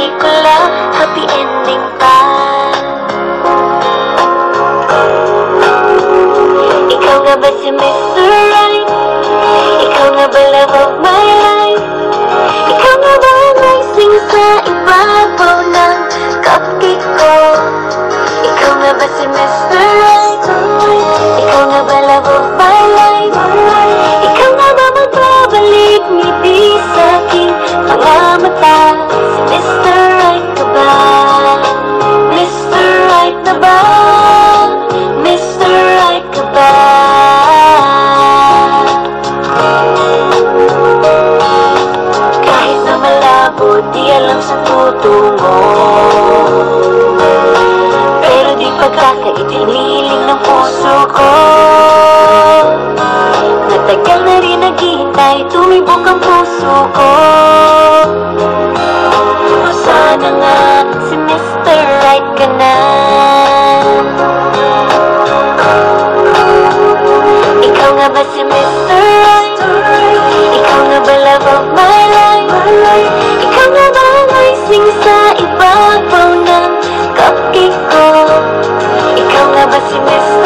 pelikula, happy ending pa. Ikaw nga ba si Mr. Right? Ikaw nga ba love of my life? Ikaw nga ba ang icing sa ibabaw ng cupcake ko? Ikaw nga ba si Mr. Right? Ikaw nga ba love of my life? Ikaw nga ba magbabalik ngiti sa aking mga mata? Si Mr. Right ka ba? Mr. Right na ba? Mr. Right ka ba? Kahit na malabo, di alam sa tutungo, pero di pagkakaitiniling ng puso ko. Natagal na rin naghihintay, tumibok ang puso ko. Sana nga si Mr. Right ka na. Ikaw nga ba si Mr. Right? Ikaw nga ba love of my life? Ikaw nga ba ang icing sa ibabaw ng cupcake ko? Ikaw nga ba si Mr.